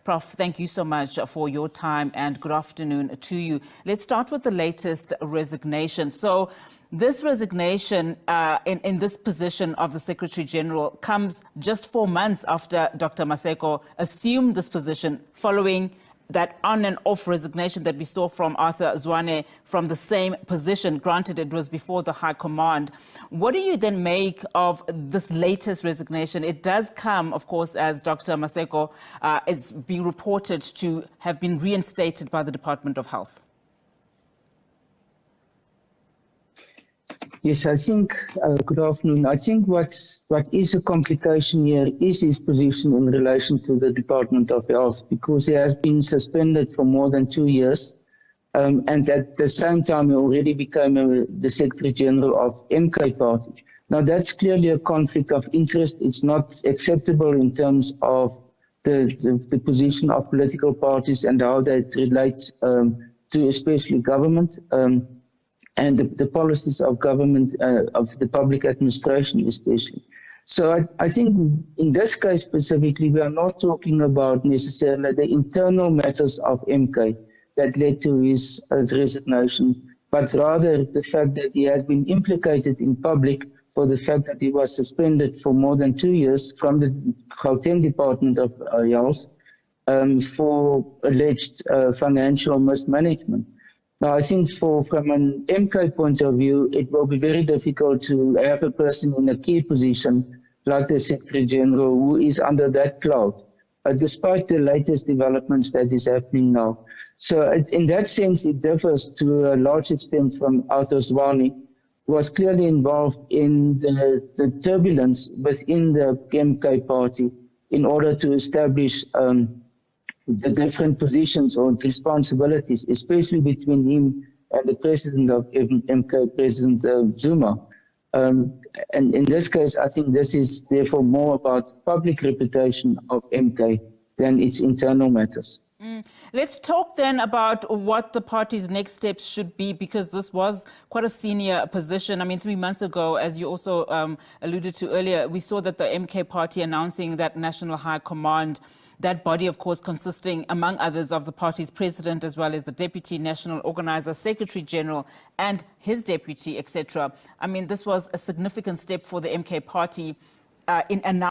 Prof, thank you so much for your time and good afternoon to you. Let's start with the latest resignation. So this resignation in this position of the Secretary-General comes just 4 months after Dr. Maseko assumed this position following that on and off resignation that we saw from Arthur Zwane from the same position. Granted, it was before the High Command. What do you then make of this latest resignation? It does come, of course, as Dr. Maseko is being reported to have been reinstated by the Department of Health. Yes, I think, good afternoon. I think what is a complication here is his position in relation to the Department of Health, because he has been suspended for more than 2 years. And at the same time, he already became the Secretary-General of MKParty. Now, that's clearly a conflict of interest. It's not acceptable in terms of the position of political parties and how they relate to especially government. And the policies of government, of the public administration especially. So I think in this case specifically, we are not talking about necessarily the internal matters of MK that led to his resignation, but rather the fact that he has been implicated in public for the fact that he was suspended for more than 2 years from the Gauteng Department of Health for alleged financial mismanagement. Now, I think from an MK point of view, it will be very difficult to have a person in a key position like the Secretary-General who is under that cloud, despite the latest developments that is happening now. So in that sense, it differs to a large extent from Arthur Zwane, who was clearly involved in the turbulence within the MK party in order to establish the different positions or responsibilities, especially between him and the president of MK, President Zuma. And in this case, I think this is therefore more about public reputation of MK than its internal matters. Let's talk then about what the party's next steps should be, because this was quite a senior position. I mean, 3 months ago, as you also alluded to earlier, we saw that the MK party announcing that National High Command, that body, of course, consisting, among others, of the party's president, as well as the deputy national organizer, Secretary-General, and his deputy, etc. I mean, this was a significant step for the MK party in announcing